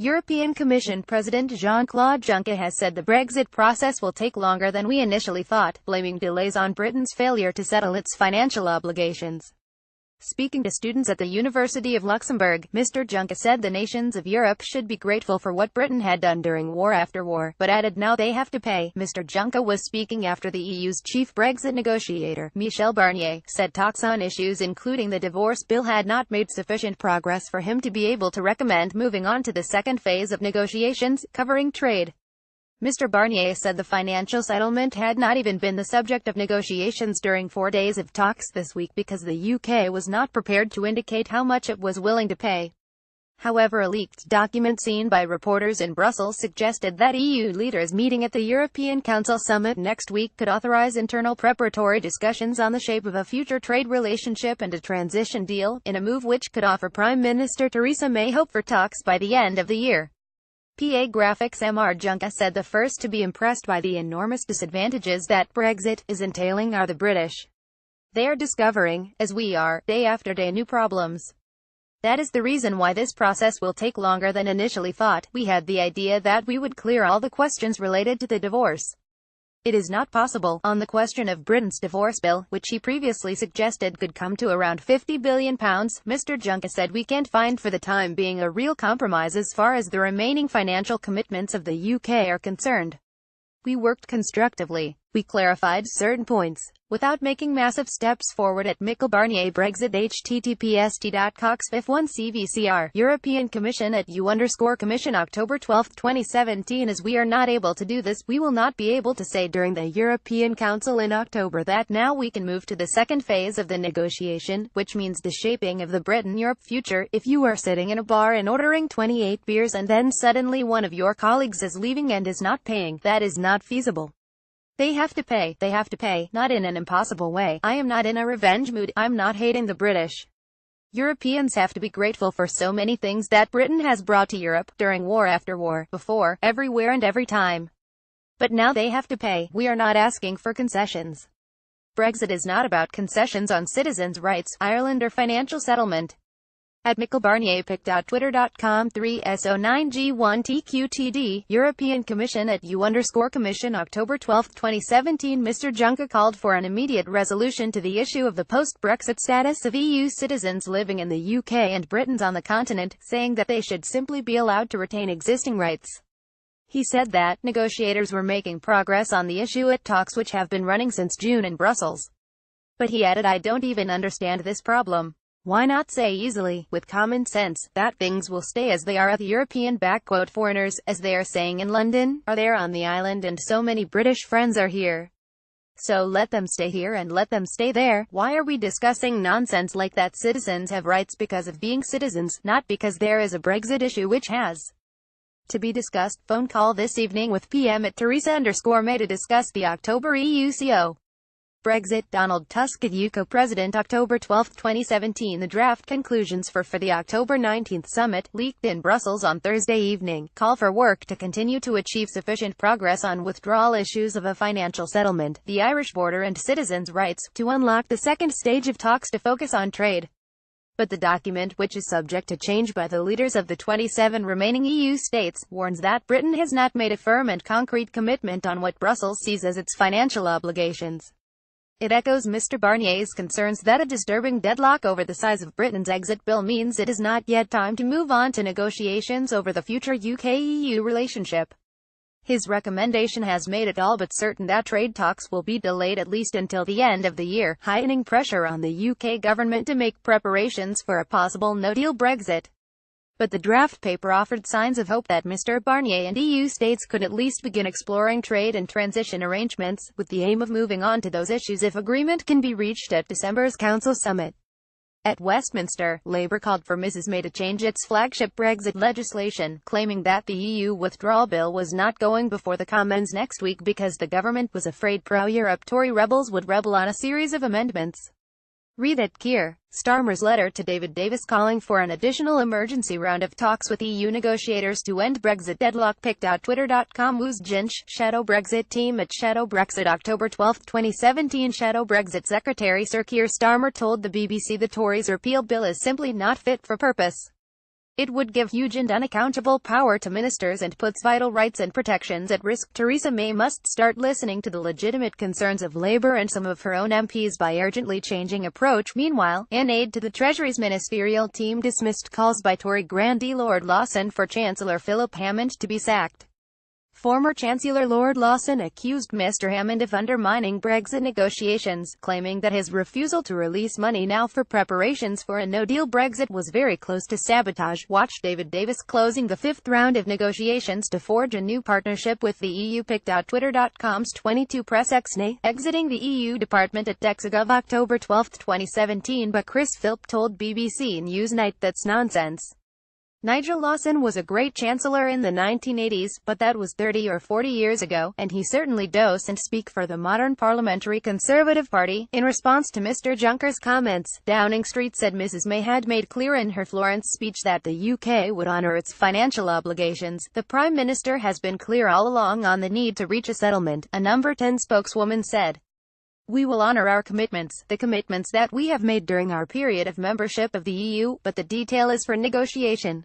European Commission President JeanClaude Juncker has said the Brexit process will take longer than we initially thought, blaming delays on Britain's failure to settle its financial obligations. Speaking to students at the University of Luxembourg, Mr. Juncker said the nations of Europe should be grateful for what Britain had done during war after war, but added now they have to pay. Mr. Juncker was speaking after the EU's chief Brexit negotiator, Michel Barnier, said talks on issues including the divorce bill had not made sufficient progress for him to be able to recommend moving on to the second phase of negotiations, covering trade. Mr. Barnier said the financial settlement had not even been the subject of negotiations during 4 days of talks this week because the UK was not prepared to indicate how much it was willing to pay. However, a leaked document seen by reporters in Brussels suggested that EU leaders meeting at the European Council summit next week could authorize internal preparatory discussions on the shape of a future trade relationship and a transition deal, in a move which could offer Prime Minister Theresa May hope for talks by the end of the year. PA Graphics Mr. Juncker said the first to be impressed by the enormous disadvantages that Brexit is entailing are the British. They are discovering, as we are, day after day new problems. That is the reason why this process will take longer than initially thought. We had the idea that we would clear all the questions related to the divorce. It is not possible. On the question of Britain's divorce bill, which he previously suggested could come to around £50 billion, Mr. Juncker said we can't find for the time being a real compromise as far as the remaining financial commitments of the UK are concerned. We worked constructively. We clarified certain points, without making massive steps forward at Michel Barnier Brexit https://cox51cvcr European Commission at @EU_Commission October 12, 2017. As we are not able to do this, we will not be able to say during the European Council in October that now we can move to the second phase of the negotiation, which means the shaping of the Britain-Europe future. If you are sitting in a bar and ordering 28 beers and then suddenly one of your colleagues is leaving and is not paying, that is not feasible. They have to pay, not in an impossible way. I am not in a revenge mood, I'm not hating the British. Europeans have to be grateful for so many things that Britain has brought to Europe, during war after war, before, everywhere and every time. But now they have to pay. We are not asking for concessions. Brexit is not about concessions on citizens' rights, Ireland or financial settlement. At Michel Barnier pic.twitter.com 3so9g1tqtd European Commission at @EU_Commission October 12, 2017. Mr. Juncker called for an immediate resolution to the issue of the post-Brexit status of EU citizens living in the UK and Britons on the continent, saying that they should simply be allowed to retain existing rights. He said that negotiators were making progress on the issue at talks which have been running since June in Brussels. But he added, I don't even understand this problem. Why not say easily, with common sense, that things will stay as they are at the European _ foreigners, as they are saying in London, are there on the island and so many British friends are here. So let them stay here and let them stay there. Why are we discussing nonsense like that? Citizens have rights because of being citizens, not because there is a Brexit issue which has to be discussed. Phone call this evening with PM at Theresa_May to discuss the October EUCO. Brexit. Donald Tusk at UK President October 12, 2017. The draft conclusions for the October 19 summit, leaked in Brussels on Thursday evening, call for work to continue to achieve sufficient progress on withdrawal issues of a financial settlement, the Irish border and citizens' rights, to unlock the second stage of talks to focus on trade. But the document, which is subject to change by the leaders of the 27 remaining EU states, warns that Britain has not made a firm and concrete commitment on what Brussels sees as its financial obligations. It echoes Mr. Barnier's concerns that a disturbing deadlock over the size of Britain's exit bill means it is not yet time to move on to negotiations over the future UK-EU relationship. His recommendation has made it all but certain that trade talks will be delayed at least until the end of the year, heightening pressure on the UK government to make preparations for a possible no-deal Brexit. But the draft paper offered signs of hope that Mr. Barnier and EU states could at least begin exploring trade and transition arrangements, with the aim of moving on to those issues if agreement can be reached at December's Council summit. At Westminster, Labour called for Mrs. May to change its flagship Brexit legislation, claiming that the EU withdrawal bill was not going before the Commons next week because the government was afraid pro-Europe Tory rebels would rebel on a series of amendments. Read at Keir Starmer's letter to David Davis calling for an additional emergency round of talks with EU negotiators to end Brexit deadlock. Pic.twitter.com Who's Jinch, Shadow Brexit Team at Shadow Brexit October 12, 2017. Shadow Brexit Secretary Sir Keir Starmer told the BBC the Tories' repeal bill is simply not fit for purpose. It would give huge and unaccountable power to ministers and puts vital rights and protections at risk. Theresa May must start listening to the legitimate concerns of Labour and some of her own MPs by urgently changing approach. Meanwhile, an aide to the Treasury's ministerial team dismissed calls by Tory grandee Lord Lawson for Chancellor Philip Hammond to be sacked. Former Chancellor Lord Lawson accused Mr. Hammond of undermining Brexit negotiations, claiming that his refusal to release money now for preparations for a no-deal Brexit was very close to sabotage. Watch David Davis closing the fifth round of negotiations to forge a new partnership with the EU. Pic.twitter.com's 22 Press ex-nay, exiting the EU department at Dexagov October 12, 2017, but Chris Philp told BBC Newsnight that's nonsense. Nigel Lawson was a great chancellor in the 1980s, but that was 30 or 40 years ago, and he certainly doesn't speak for the modern parliamentary Conservative Party. In response to Mr. Juncker's comments, Downing Street said Mrs. May had made clear in her Florence speech that the UK would honour its financial obligations. The Prime Minister has been clear all along on the need to reach a settlement, a Number 10 spokeswoman said. We will honour our commitments, the commitments that we have made during our period of membership of the EU, but the detail is for negotiation.